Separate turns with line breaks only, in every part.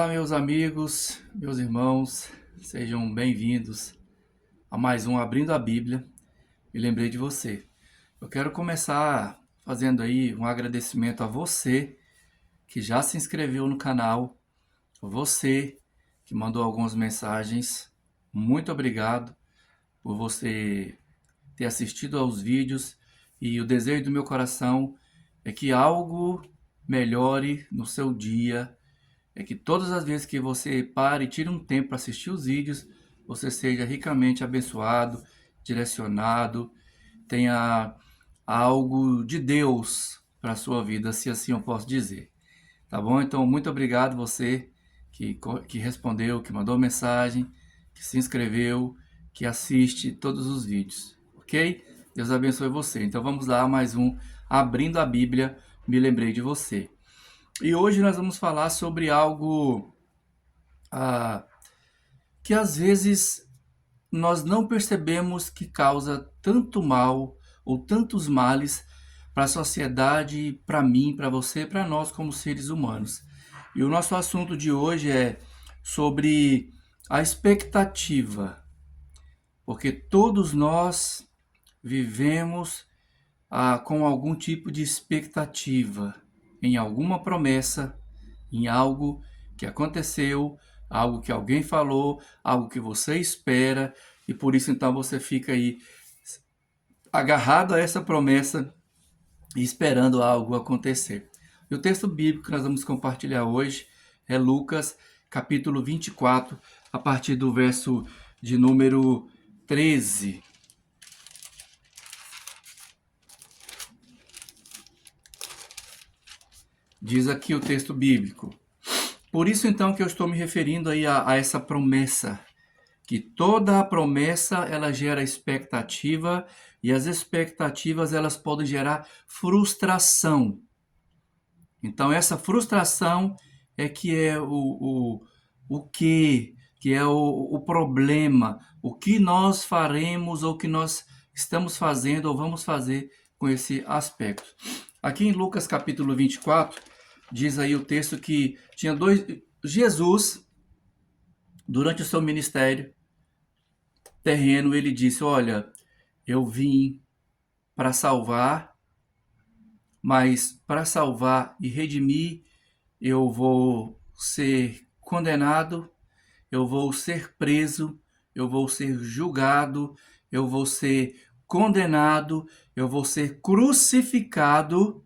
meus amigos, meus irmãos, sejam bem-vindos a mais um Abrindo a Bíblia. Me lembrei de você. Eu quero começar fazendo aí um agradecimento a você que já se inscreveu no canal, você que mandou algumas mensagens. Muito obrigado por você ter assistido aos vídeos e o desejo do meu coração é que algo melhore no seu dia. É que todas as vezes que você pare e tire um tempo para assistir os vídeos, você seja ricamente abençoado, direcionado, tenha algo de Deus para a sua vida, se assim eu posso dizer. Tá bom? Então, muito obrigado você que respondeu, que mandou mensagem, que se inscreveu, que assiste todos os vídeos, ok? Deus abençoe você. Então, vamos lá, mais um Abrindo a Bíblia, me lembrei de você. E hoje nós vamos falar sobre algo que às vezes nós não percebemos que causa tanto mal ou tantos males para a sociedade, para mim, para você, para nós como seres humanos. E o nosso assunto de hoje é sobre a expectativa, porque todos nós vivemos com algum tipo de expectativa em alguma promessa, em algo que aconteceu, algo que alguém falou, algo que você espera, e por isso então você fica aí agarrado a essa promessa e esperando algo acontecer. E o texto bíblico que nós vamos compartilhar hoje é Lucas, capítulo 24, a partir do verso de número 13. Diz aqui o texto bíblico: por isso então que eu estou me referindo aí a essa promessa, que toda a promessa ela gera expectativa e as expectativas elas podem gerar frustração. Então essa frustração é que é que é o problema, o que nós faremos ou que nós estamos fazendo ou vamos fazer com esse aspecto. Aqui em Lucas capítulo 24, diz aí o texto que tinha Jesus, durante o seu ministério terreno, ele disse: olha, eu vim para salvar, mas para salvar e redimir, eu vou ser condenado, eu vou ser preso, eu vou ser julgado, eu vou ser condenado, eu vou ser crucificado.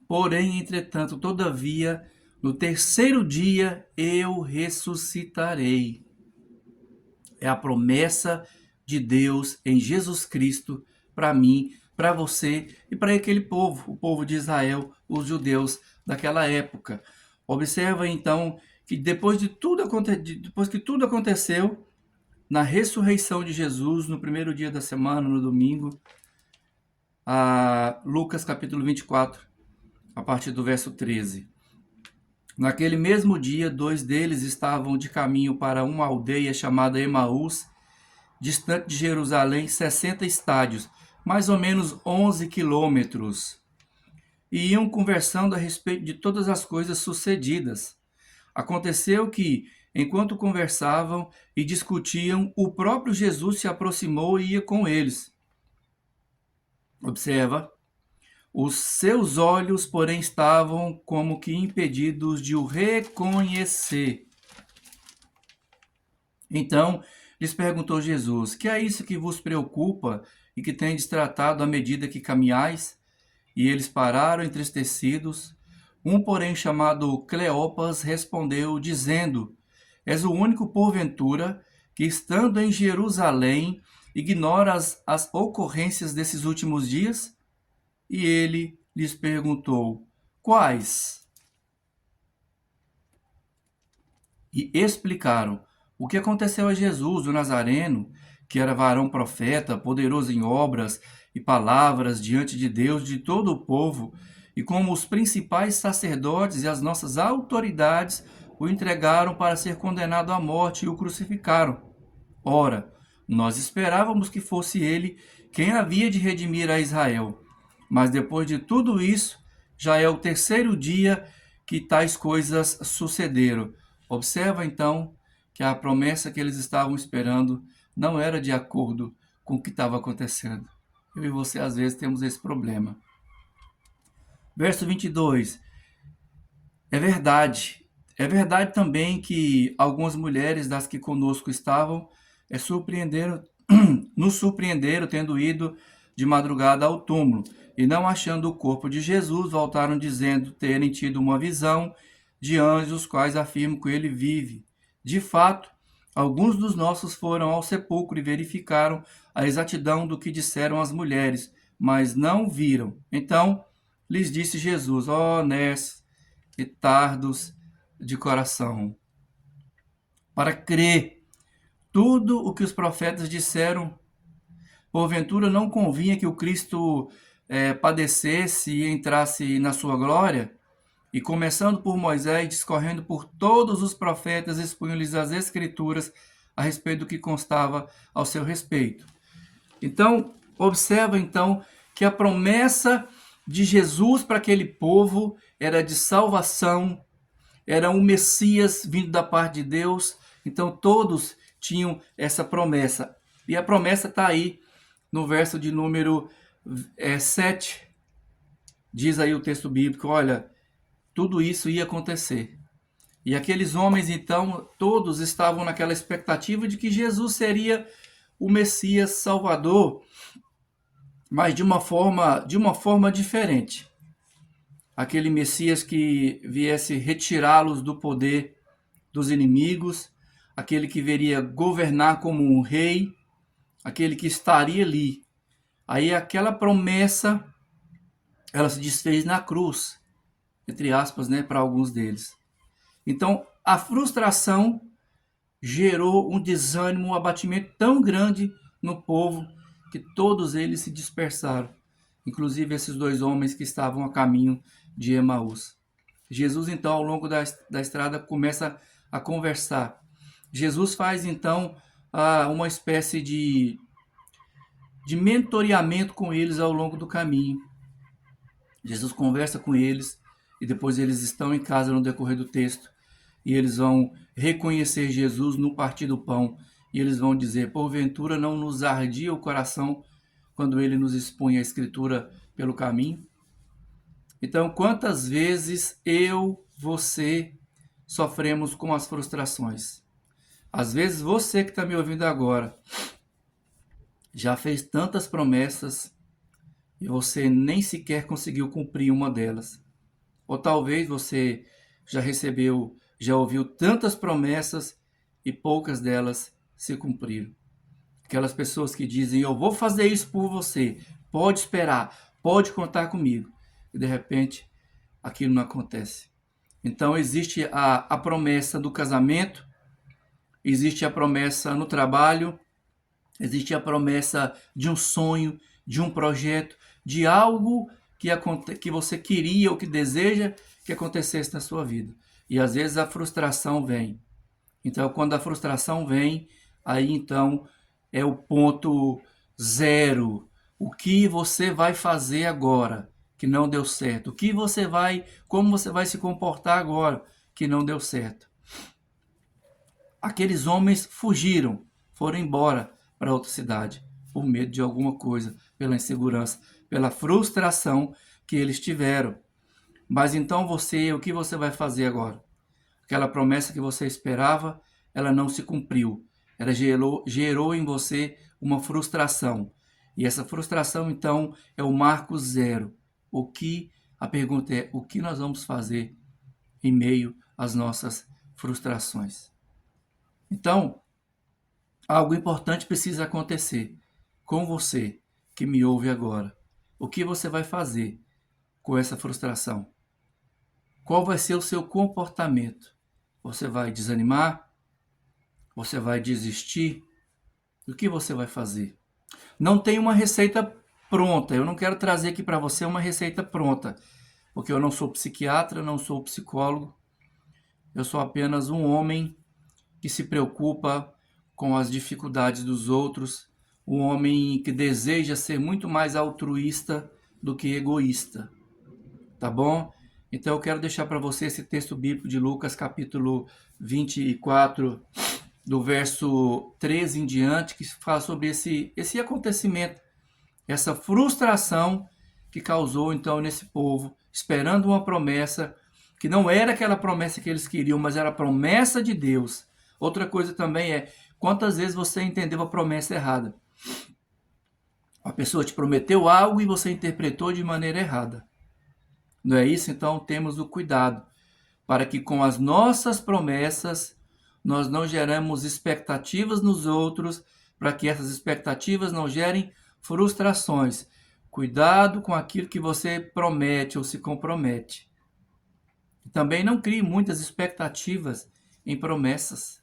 Porém, entretanto, todavia, no terceiro dia eu ressuscitarei. É a promessa de Deus em Jesus Cristo para mim, para você e para aquele povo, o povo de Israel, os judeus daquela época. Observa então que depois que tudo aconteceu, na ressurreição de Jesus, no primeiro dia da semana, no domingo, Lucas capítulo 24, a partir do verso 13. Naquele mesmo dia, dois deles estavam de caminho para uma aldeia chamada Emaús, distante de Jerusalém 60 estádios, mais ou menos 11 quilômetros, e iam conversando a respeito de todas as coisas sucedidas. Aconteceu que, enquanto conversavam e discutiam, o próprio Jesus se aproximou e ia com eles. Observa. Os seus olhos, porém, estavam como que impedidos de o reconhecer. Então, lhes perguntou Jesus: que é isso que vos preocupa e que tendes tratado à medida que caminhais? E eles pararam entristecidos. Um, porém, chamado Cleopas, respondeu, dizendo: és o único, porventura, que, estando em Jerusalém, ignora as ocorrências desses últimos dias? E ele lhes perguntou: quais? E explicaram o que aconteceu a Jesus, o Nazareno, que era varão profeta, poderoso em obras e palavras diante de Deus de todo o povo, e como os principais sacerdotes e as nossas autoridades o entregaram para ser condenado à morte e o crucificaram. Ora, nós esperávamos que fosse ele quem havia de redimir a Israel. Mas depois de tudo isso, já é o terceiro dia que tais coisas sucederam. Observa então que a promessa que eles estavam esperando não era de acordo com o que estava acontecendo. Eu e você às vezes temos esse problema. Verso 22. É verdade também que algumas mulheres das que conosco estavam nos surpreenderam tendo ido de madrugada ao túmulo e não achando o corpo de Jesus, voltaram dizendo terem tido uma visão de anjos, os quais afirmam que ele vive. De fato, alguns dos nossos foram ao sepulcro e verificaram a exatidão do que disseram as mulheres, mas não viram. Então lhes disse Jesus: ó nés e tardos de coração, para crer tudo o que os profetas disseram. Porventura não convinha que o Cristo padecesse e entrasse na sua glória? E começando por Moisés, discorrendo por todos os profetas, expunham-lhes as escrituras a respeito do que constava ao seu respeito. Então, observa então que a promessa de Jesus para aquele povo era de salvação, era um Messias vindo da parte de Deus. Então todos tinham essa promessa. E a promessa está aí no verso de número 7. Diz aí o texto bíblico, olha, tudo isso ia acontecer. E aqueles homens, então, todos estavam naquela expectativa de que Jesus seria o Messias Salvador, mas de uma forma diferente. Aquele Messias que viesse retirá-los do poder dos inimigos, aquele que viria governar como um rei, aquele que estaria ali. Aí aquela promessa, ela se desfez na cruz, entre aspas, né, para alguns deles. Então, a frustração gerou um desânimo, um abatimento tão grande no povo que todos eles se dispersaram, inclusive esses dois homens que estavam a caminho de Emaús. Jesus, então, ao longo da estrada, começa a conversar. Jesus faz, então, uma espécie de mentoreamento com eles ao longo do caminho. Jesus conversa com eles e depois eles estão em casa no decorrer do texto e eles vão reconhecer Jesus no partir do pão e eles vão dizer: porventura não nos ardia o coração quando ele nos expunha a escritura pelo caminho? Então, quantas vezes você sofremos com as frustrações? Às vezes você que está me ouvindo agora já fez tantas promessas e você nem sequer conseguiu cumprir uma delas. Ou talvez você já ouviu tantas promessas e poucas delas se cumpriram. Aquelas pessoas que dizem: eu vou fazer isso por você, pode esperar, pode contar comigo. E de repente aquilo não acontece. Então existe a promessa do casamento, existe a promessa no trabalho, existe a promessa de um sonho, de um projeto, de algo que você queria ou que deseja que acontecesse na sua vida. E às vezes a frustração vem. Então, quando a frustração vem, aí então é o ponto zero. O que você vai fazer agora que não deu certo? Como você vai se comportar agora que não deu certo? Aqueles homens fugiram, foram embora para outra cidade, por medo de alguma coisa, pela insegurança, pela frustração que eles tiveram. Mas então o que você vai fazer agora? Aquela promessa que você esperava, ela não se cumpriu. Ela gerou em você uma frustração. E essa frustração, então, é o marco zero. A pergunta é: o que nós vamos fazer em meio às nossas frustrações? Então, algo importante precisa acontecer com você que me ouve agora. O que você vai fazer com essa frustração? Qual vai ser o seu comportamento? Você vai desanimar? Você vai desistir? O que você vai fazer? Não tem uma receita pronta. Eu não quero trazer aqui para você uma receita pronta, porque eu não sou psiquiatra, não sou psicólogo. Eu sou apenas um homem que se preocupa com as dificuldades dos outros, um homem que deseja ser muito mais altruísta do que egoísta, tá bom? Então eu quero deixar para você esse texto bíblico de Lucas, capítulo 24, do verso 13 em diante, que fala sobre esse acontecimento, essa frustração que causou então nesse povo, esperando uma promessa que não era aquela promessa que eles queriam, mas era a promessa de Deus. Outra coisa também é, quantas vezes você entendeu a promessa errada? A pessoa te prometeu algo e você interpretou de maneira errada. Não é isso? Então temos o cuidado para que com as nossas promessas nós não geramos expectativas nos outros, para que essas expectativas não gerem frustrações. Cuidado com aquilo que você promete ou se compromete. Também não crie muitas expectativas em promessas,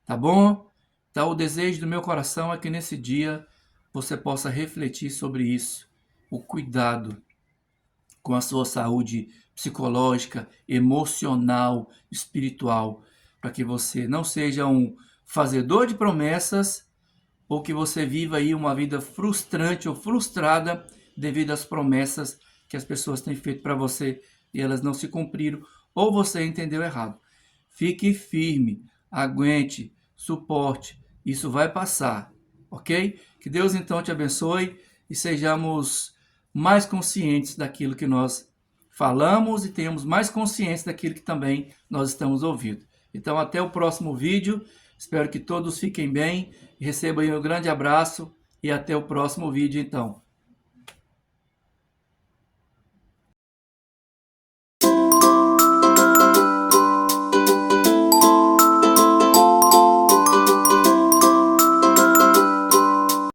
tá bom? Então o desejo do meu coração é que nesse dia você possa refletir sobre isso, o cuidado com a sua saúde psicológica, emocional, espiritual, para que você não seja um fazedor de promessas ou que você viva aí uma vida frustrante ou frustrada devido às promessas que as pessoas têm feito para você e elas não se cumpriram ou você entendeu errado. Fique firme, aguente, suporte, isso vai passar, ok? Que Deus então te abençoe e sejamos mais conscientes daquilo que nós falamos e tenhamos mais consciência daquilo que também nós estamos ouvindo. Então, até o próximo vídeo. Espero que todos fiquem bem. Recebam um grande abraço e até o próximo vídeo, então.